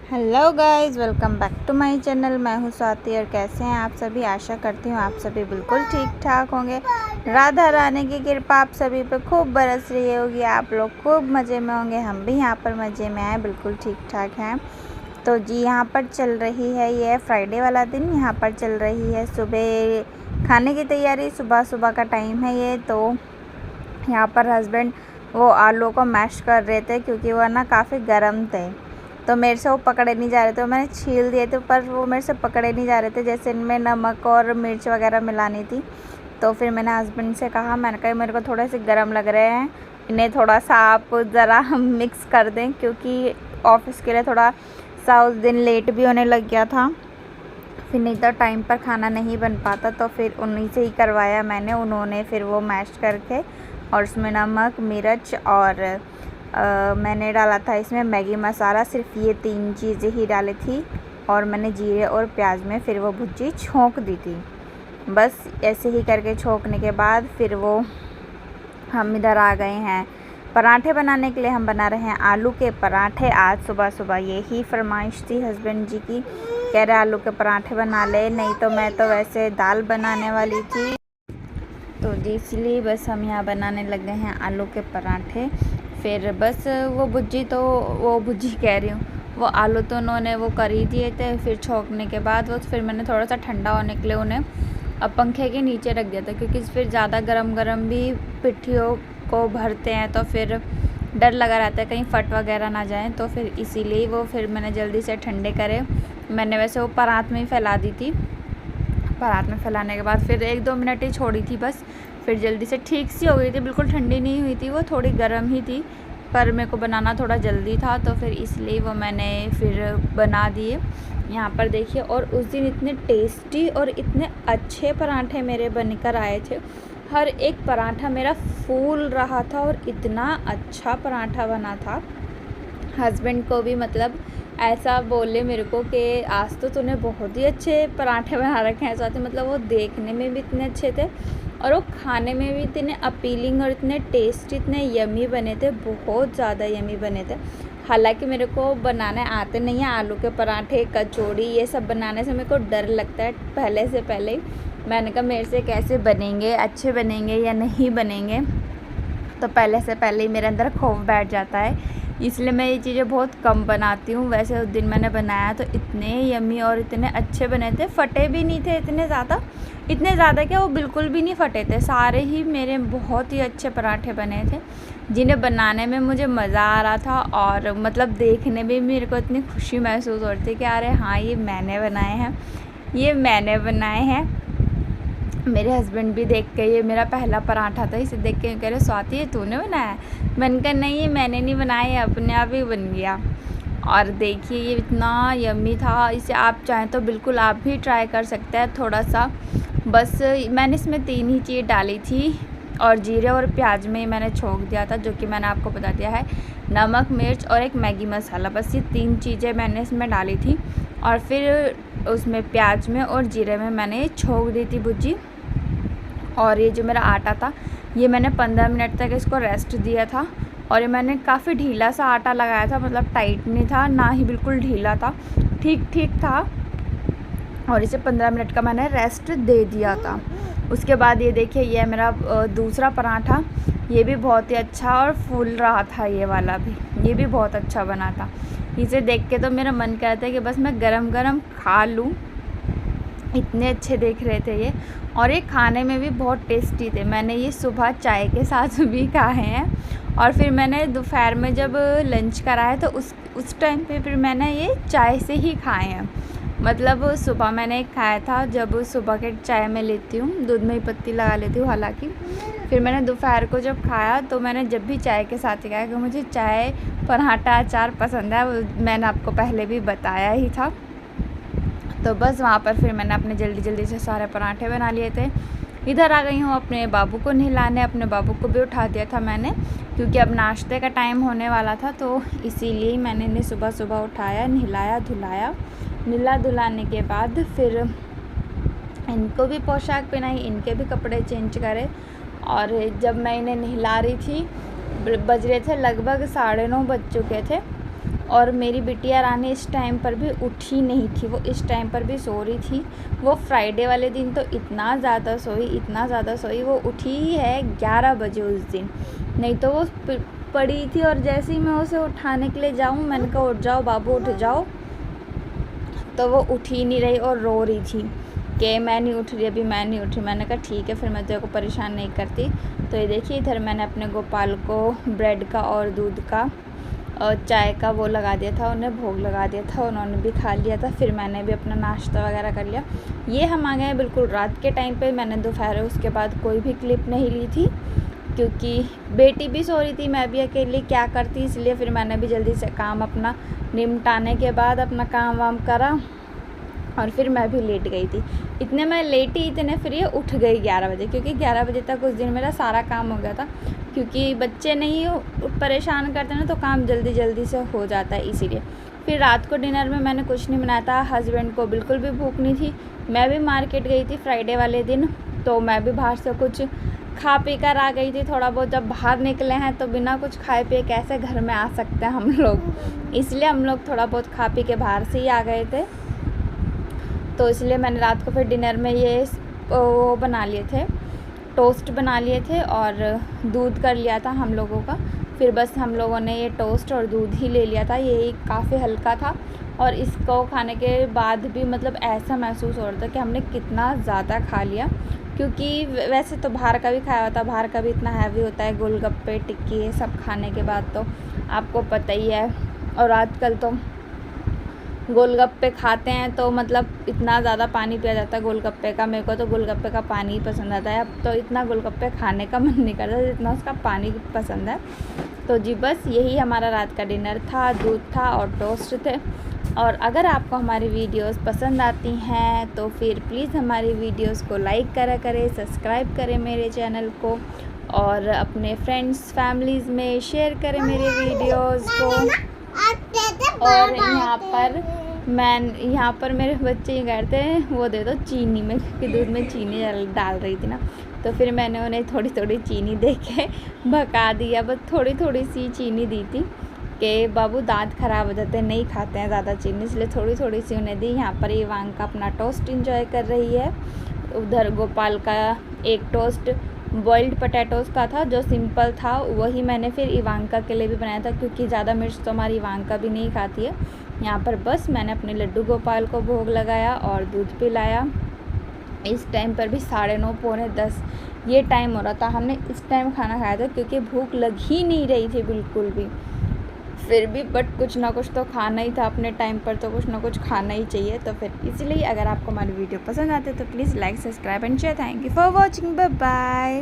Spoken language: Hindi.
Hello guys, welcome back to my channel. मैं हूँ स्वाति और कैसे हैं आप सभी। आशा करती हूँ आप सभी बिल्कुल ठीक ठाक होंगे। राधा रानी की कृपा आप सभी पे खूब बरस रही होगी। आप लोग खूब मज़े में होंगे। हम भी यहाँ पर मज़े में हैं, बिल्कुल ठीक ठाक हैं। तो जी यहाँ पर चल रही है ये फ्राइडे वाला दिन। यहाँ पर चल रही है सुबह खाने की तैयारी। सुबह सुबह का टाइम है ये। तो यहाँ पर हस्बैंड वो आलू को मैश कर रहे थे क्योंकि वो ना काफ़ी गर्म थे, तो मेरे से वो पकड़े नहीं जा रहे थे। मैंने छील दिए थे पर वो मेरे से पकड़े नहीं जा रहे थे, जैसे इनमें नमक और मिर्च वगैरह मिलानी थी। तो फिर मैंने हस्बैंड से कहा, मैंने कहा मेरे को थोड़े से गर्म लग रहे हैं, इन्हें थोड़ा सा आप ज़रा मिक्स कर दें, क्योंकि ऑफिस के लिए थोड़ा सा उस दिन लेट भी होने लग गया था। फिर नहीं तो टाइम पर खाना नहीं बन पाता, तो फिर उन्हीं से ही करवाया मैंने। उन्होंने फिर वो मैश करके और उसमें नमक, मिर्च और मैंने डाला था इसमें मैगी मसाला। सिर्फ ये 3 चीज़ें ही डाली थी और मैंने जीरे और प्याज में फिर वो भुर्जी छोंक दी थी। बस ऐसे ही करके छोंकने के बाद फिर वो हम इधर आ गए हैं पराठे बनाने के लिए। हम बना रहे हैं आलू के पराठे। आज सुबह सुबह यही फरमाइश थी हस्बैंड जी की, कह रहे आलू के पराठे बना ले, नहीं तो मैं तो वैसे दाल बनाने वाली थी। तो जी इसलिए बस हम यहाँ बनाने लगे हैं आलू के पराठे। फिर बस वो भुजी कह रही हूँ, वो आलू तो उन्होंने वो कर ही दिए थे। फिर छोंकने के बाद वो फिर मैंने थोड़ा सा ठंडा होने के लिए उन्हें अब पंखे के नीचे रख दिया था, क्योंकि फिर ज़्यादा गरम गरम भी पिट्ठियों को भरते हैं तो फिर डर लगा रहता है कहीं फट वगैरह ना जाए। तो फिर इसीलिए वो फिर मैंने जल्दी से ठंडे करे। मैंने वैसे वो परात में ही फैला दी थी। परात में फैलाने के बाद फिर 1-2 मिनट ही छोड़ी थी बस। फिर जल्दी से ठीक सी हो गई थी, बिल्कुल ठंडी नहीं हुई थी, वो थोड़ी गर्म ही थी, पर मेरे को बनाना थोड़ा जल्दी था तो फिर इसलिए वो मैंने फिर बना दिए। यहाँ पर देखिए, और उस दिन इतने टेस्टी और इतने अच्छे पराठे मेरे बनकर आए थे। हर एक पराठा मेरा फूल रहा था और इतना अच्छा पराठा बना था। हस्बैंड को भी मतलब ऐसा बोले मेरे को कि आज तो तूने बहुत ही अच्छे पराठे बना रखे हैं स्वाति। मतलब वो देखने में भी इतने अच्छे थे और वो खाने में भी इतने अपीलिंग और इतने टेस्टी, इतने यमी बने थे, बहुत ज़्यादा यमी बने थे। हालांकि मेरे को बनाने आते नहीं हैं आलू के पराठे, कचौड़ी, ये सब बनाने से मेरे को डर लगता है पहले से पहले ही। मैंने कहा मेरे से कैसे बनेंगे, अच्छे बनेंगे या नहीं बनेंगे, तो पहले से पहले ही मेरे अंदर खौफ बैठ जाता है, इसलिए मैं ये चीज़ें बहुत कम बनाती हूँ। वैसे उस दिन मैंने बनाया तो इतने यमी और इतने अच्छे बने थे, फटे भी नहीं थे इतने ज़्यादा क्या, वो बिल्कुल भी नहीं फटे थे। सारे ही मेरे बहुत ही अच्छे पराठे बने थे, जिन्हें बनाने में मुझे मज़ा आ रहा था और मतलब देखने में मेरे को इतनी खुशी महसूस हो रही थी कि अरे हाँ ये मैंने बनाए हैं। मेरे हस्बैंड भी देख के, ये मेरा पहला पराठा था, इसे देख के कह रहे स्वाति ये तूने बनाया है? मैंने कहा नहीं ये मैंने नहीं बनाया, ये अपने आप ही बन गया। और देखिए ये इतना यम्मी था, इसे आप चाहें तो बिल्कुल आप भी ट्राई कर सकते हैं। थोड़ा सा बस मैंने इसमें 3 ही चीज़ डाली थी और जीरे और प्याज में मैंने छोंक दिया था, जो कि मैंने आपको बता दिया है, नमक, मिर्च और एक मैगी मसाला। बस ये 3 चीज़ें मैंने इसमें डाली थी और फिर उसमें प्याज में और जीरे में मैंने छोंक दी थी भुजी। और ये जो मेरा आटा था ये मैंने 15 मिनट तक इसको रेस्ट दिया था और ये मैंने काफ़ी ढीला सा आटा लगाया था, मतलब टाइट नहीं था ना ही बिल्कुल ढीला था, ठीक था। और इसे 15 मिनट का मैंने रेस्ट दे दिया था। उसके बाद ये देखिए ये मेरा दूसरा पराठा, ये भी बहुत ही अच्छा और फूल रहा था। ये वाला भी, ये भी बहुत अच्छा बना था। इसे देख के तो मेरा मन करता है कि बस मैं गरम गरम खा लूँ, इतने अच्छे देख रहे थे ये। और ये खाने में भी बहुत टेस्टी थे। मैंने ये सुबह चाय के साथ भी खाए हैं और फिर मैंने दोपहर में जब लंच कराया तो उस टाइम पे फिर मैंने ये चाय से ही खाए हैं। मतलब सुबह मैंने खाया था, जब सुबह के चाय में लेती हूँ, दूध में ही पत्ती लगा लेती हूँ हालांकि। फिर मैंने दोपहर को जब खाया तो मैंने जब भी चाय के साथ ही खाया, कि मुझे चाय, पराठा, अचार पसंद है, मैंने आपको पहले भी बताया ही था। तो बस वहाँ पर फिर मैंने अपने जल्दी से सारे पराठे बना लिए थे। इधर आ गई हूँ अपने बाबू को नहलाने। अपने बाबू को भी उठा दिया था मैंने, क्योंकि अब नाश्ते का टाइम होने वाला था, तो इसीलिए मैंने इन्हें सुबह सुबह उठाया, नहलाया धुलाया। नहला धुलाने के बाद फिर इनको भी पोशाक पहनाई, इनके भी कपड़े चेंज करे। और जब मैं इन्हें नहला रही थी, बज रहे थे लगभग 9:30 बज चुके थे। और मेरी बिटिया रानी इस टाइम पर भी उठी नहीं थी, वो इस टाइम पर भी सो रही थी। वो फ्राइडे वाले दिन तो इतना ज़्यादा सोई, वो उठी ही है 11 बजे उस दिन, नहीं तो वो पड़ी थी। और जैसे ही मैं उसे उठाने के लिए जाऊँ, मैंने कहा उठ जाओ बाबू उठ जाओ, तो वो उठ ही नहीं रही और रो रही थी कि मैं नहीं उठ रही, अभी मैं नहीं उठ रही। मैंने कहा ठीक है फिर मैं तेरे को परेशान नहीं करती। तो ये देखिए इधर मैंने अपने गोपाल को ब्रेड का और दूध का और चाय का वो लगा दिया था, उन्हें भोग लगा दिया था, उन्होंने भी खा लिया था। फिर मैंने भी अपना नाश्ता वगैरह कर लिया। ये हम आ गए बिल्कुल रात के टाइम पे। मैंने दोपहर उसके बाद कोई भी क्लिप नहीं ली थी, क्योंकि बेटी भी सो रही थी, मैं भी अकेले क्या करती, इसलिए फिर मैंने भी जल्दी से काम अपना निपटाने के बाद अपना काम वाम करा और फिर मैं भी लेट गई थी। इतने मैं लेटी, इतने फिर ये उठ गई 11 बजे, क्योंकि 11 बजे तक उस दिन मेरा सारा काम हो गया था, क्योंकि बच्चे नहीं परेशान करते ना तो काम जल्दी जल्दी से हो जाता है इसीलिए। फिर रात को डिनर में मैंने कुछ नहीं बनाया था, हस्बैंड को बिल्कुल भी भूख नहीं थी। मैं भी मार्केट गई थी फ्राइडे वाले दिन, तो मैं भी बाहर से कुछ खा पी कर आ गई थी थोड़ा बहुत। जब बाहर निकले हैं तो बिना कुछ खाए पिए कैसे घर में आ सकते हैं हम लोग, इसलिए हम लोग थोड़ा बहुत खा पी के बाहर से ही आ गए थे। तो इसलिए मैंने रात को फिर डिनर में ये वो बना लिए थे, टोस्ट बना लिए थे और दूध कर लिया था हम लोगों का। फिर बस हम लोगों ने ये टोस्ट और दूध ही ले लिया था, ये काफ़ी हल्का था। और इसको खाने के बाद भी मतलब ऐसा महसूस हो रहा था कि हमने कितना ज़्यादा खा लिया, क्योंकि वैसे तो बाहर का भी खाया हुआ था, बाहर का भी इतना हैवी होता है, गोलगप्पे टिक्की ये सब खाने के बाद तो आपको पता ही है। और आजकल तो गोलगप्पे खाते हैं तो मतलब इतना ज़्यादा पानी पिया जाता है गोलगप्पे का। मेरे को तो गोलगप्पे का पानी ही पसंद आता है, अब तो इतना गोलगप्पे खाने का मन नहीं करता जितना उसका पानी पसंद है। तो जी बस यही हमारा रात का डिनर था, दूध था और टोस्ट थे। और अगर आपको हमारी वीडियोस पसंद आती हैं तो फिर प्लीज़ हमारी वीडियोस को लाइक करा करें, सब्सक्राइब करें मेरे चैनल को और अपने फ्रेंड्स फैमिलीज़ में शेयर करें मेरे वीडियोस को। और यहाँ पर मेरे बच्चे ये कहते हैं वो दे दो चीनी में, क्योंकि दूध में चीनी डाल रही थी ना, तो फिर मैंने उन्हें थोड़ी थोड़ी चीनी दे के भगा दिया। बस थोड़ी थोड़ी सी चीनी दी थी कि बाबू दांत ख़राब हो जाते हैं, नहीं खाते हैं ज़्यादा चीनी, इसलिए थोड़ी थोड़ी सी उन्हें दी। यहाँ पर इवांका अपना टोस्ट इंजॉय कर रही है। उधर गोपाल का एक टोस्ट बॉइल्ड पोटैटोज़ का था जो सिंपल था, वही मैंने फिर इवांका के लिए भी बनाया था, क्योंकि ज़्यादा मिर्च तो हमारी इवांका भी नहीं खाती है। यहाँ पर बस मैंने अपने लड्डू गोपाल को भोग लगाया और दूध पिलाया। इस टाइम पर भी 9:30 पौने 10 ये टाइम हो रहा था। हमने इस टाइम खाना खाया था क्योंकि भूख लग ही नहीं रही थी बिल्कुल भी, फिर भी बट कुछ ना कुछ तो खाना ही था, अपने टाइम पर तो कुछ ना कुछ खाना ही चाहिए। तो फिर इसलिए अगर आपको हमारी वीडियो पसंद आती है तो please like, subscribe and share. Thank you for watching, bye bye.